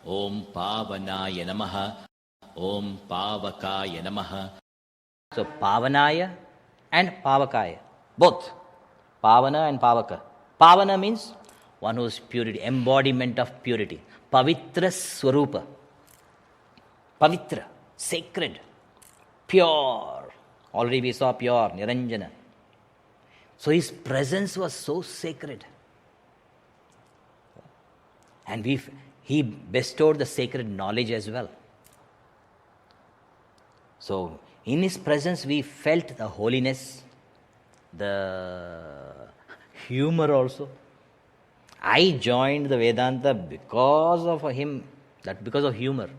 Om Pavanaya Namaha. Om Pavakaya Namaha. So Pavanaya and Pavakaya, both. Pavana and Pavaka. Pavana means one who is purity, embodiment of purity. Pavitra Swarupa. Pavitra, sacred, pure. Already we saw pure, Niranjana. So his presence was so sacred. And he bestowed the sacred knowledge as well. So in his presence we felt the holiness, the humor also. I joined the Vedanta because of him, because of humor.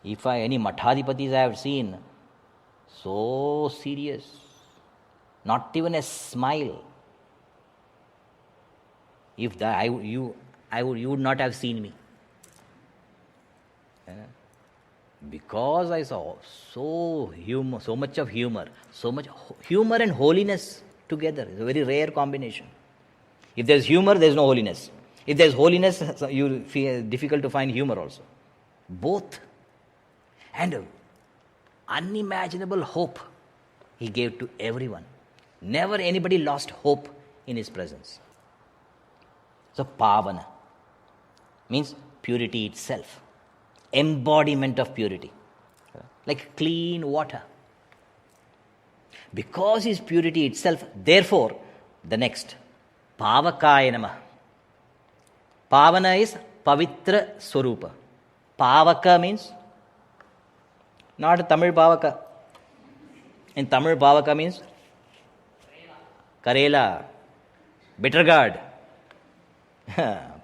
If any Mathadipatis I have seen, so serious, not even a smile. If you would not have seen me. Because I saw so much of humor, so much humor and holiness together. It's a very rare combination. If there's humor, there's no holiness. If there's holiness, you feel difficult to find humor also. Both. And unimaginable hope he gave to everyone. Never anybody lost hope in his presence. So Pavana means purity itself, embodiment of purity, like clean water. Because his purity itself, therefore, the next, Pavakaya Namah. Pavana is Pavitra Swarupa. Pavaka means not Tamil Pavaka. In Tamil, Pavaka means Karela, bitter gourd.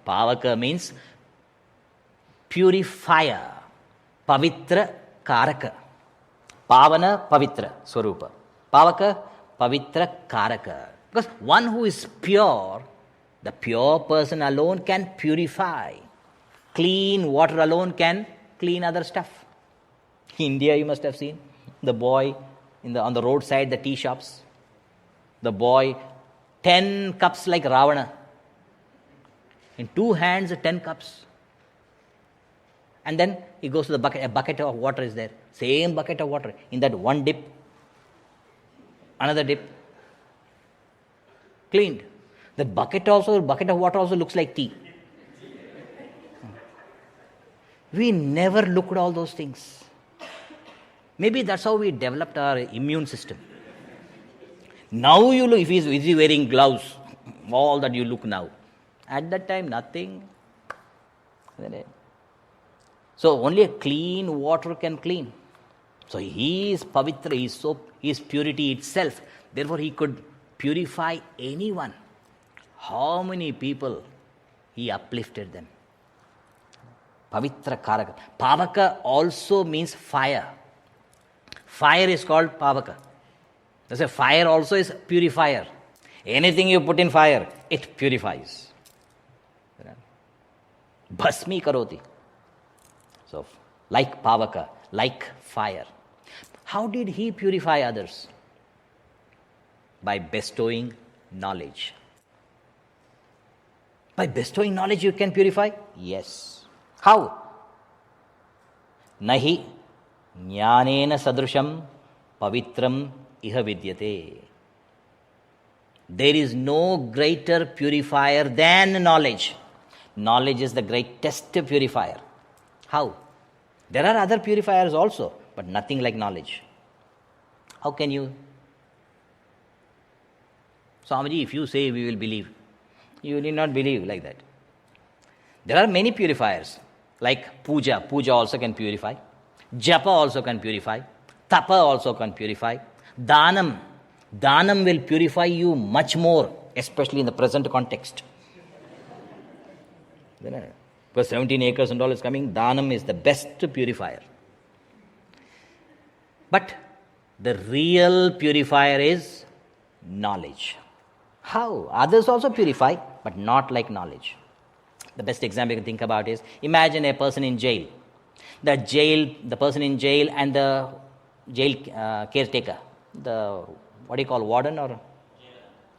Pavaka means purifier, Pavitra Karaka. Pavana, Pavitra Swarupa. Pavaka, Pavitra Karaka. Because one who is pure, the pure person alone can purify. Clean water alone can clean other stuff. In India, you must have seen the boy on the roadside, the tea shops. The boy, 10 cups like Ravana. In 2 hands, 10 cups. And then he goes to the bucket, a bucket of water is there. Same bucket of water. In that one dip, another dip, cleaned. The bucket of water also looks like tea. We never looked at all those things. Maybe that's how we developed our immune system. Now you look, if he's wearing gloves, all that you look now. At that time, nothing. So only a clean water can clean. So he is Pavitra, he is purity itself. Therefore he could purify anyone. How many people he uplifted them. Pavitra Karaka. Pavaka also means fire. Fire is called Pavaka. That's why fire also is purifier. Anything you put in fire, it purifies. Bhasmi karoti. So, like Pavaka, like fire. How did he purify others? By bestowing knowledge. By bestowing knowledge you can purify? Yes. How? Nahi jnanena sadrusham pavitram iha vidyate. There is no greater purifier than knowledge. Knowledge is the greatest purifier. How? There are other purifiers also, but nothing like knowledge. How can you? Swamiji, if you say we will believe, you will not believe like that. There are many purifiers, like puja. Puja also can purify. Japa also can purify. Tapa also can purify. Danam. Danam will purify you much more, especially in the present context. Because 17 acres and all is coming, Danam is the best purifier. But the real purifier is knowledge. How? Others also purify, but not like knowledge. The best example you can think about is, imagine a person in jail. The person in jail and the jail caretaker, the, what do you call, warden or?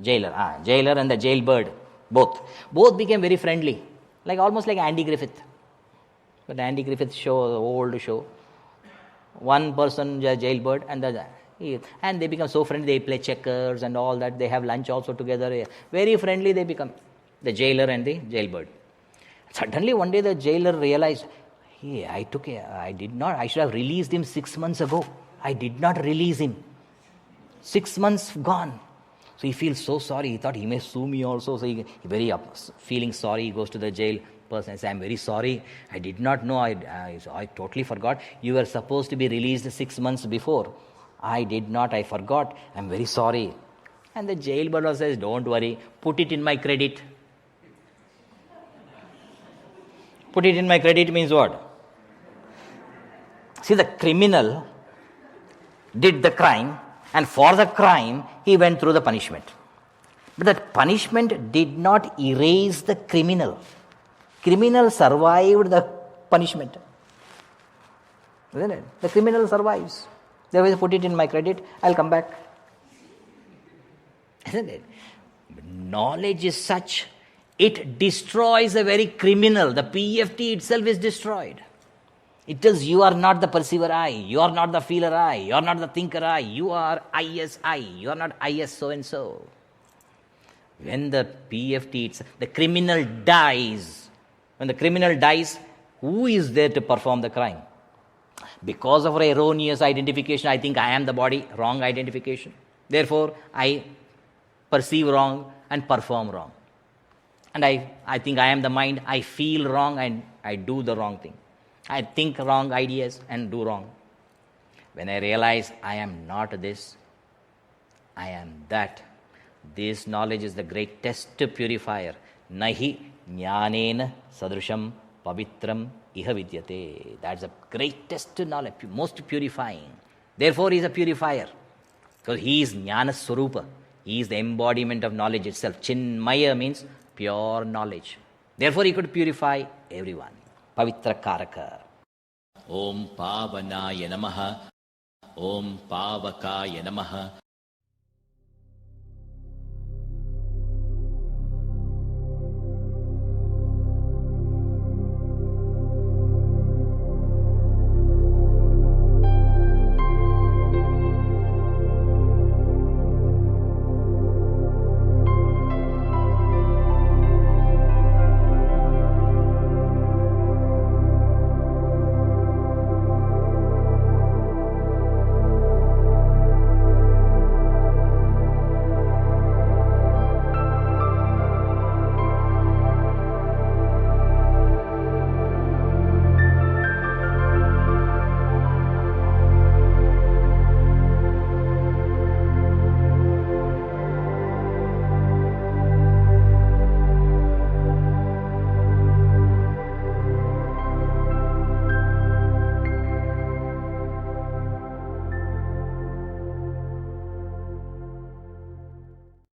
Jailer. Jailer and the jailbird, both became very friendly, like almost like Andy Griffith. But Andy Griffith show, the old show, one person jailbird and they become so friendly, they play checkers and all that, they have lunch also together, very friendly they become, the jailer and the jailbird. Suddenly one day the jailer realized, hey, I should have released him 6 months ago. I did not release him. 6 months gone. So he feels so sorry. He thought he may sue me also. So he very feeling sorry, he goes to the jail person and says, I'm very sorry. I did not know. I totally forgot. You were supposed to be released 6 months before. I did not. I forgot. I'm very sorry. And the jailbird says, don't worry. Put it in my credit. Put it in my credit means what? See, the criminal did the crime, and for the crime, he went through the punishment. But that punishment did not erase the criminal. Criminal survived the punishment. Isn't it? The criminal survives. They will put it in my credit, I'll come back. Isn't it? Knowledge is such, it destroys the very criminal. The PFT itself is destroyed. It tells you are not the perceiver I, you are not the feeler I, you are not the thinker I, you are ISI, you are not IS so and so. When the PFT, the criminal dies. When the criminal dies, who is there to perform the crime? Because of our erroneous identification, I think I am the body, wrong identification. Therefore, I perceive wrong and perform wrong. And I think I am the mind, I feel wrong and I do the wrong thing. I think wrong ideas and do wrong. When I realize I am not this, I am that, this knowledge is the greatest purifier. Nahi jnanena sadrusham pavitram iha vidyate. That's the greatest knowledge, most purifying. Therefore, he is a purifier. Because he is jnana swarupa. He is the embodiment of knowledge itself. Chinmaya means pure knowledge. Therefore, he could purify everyone. Pavitra Karaka. Om Pavanaya Namaha. Om Pavakaya Namaha.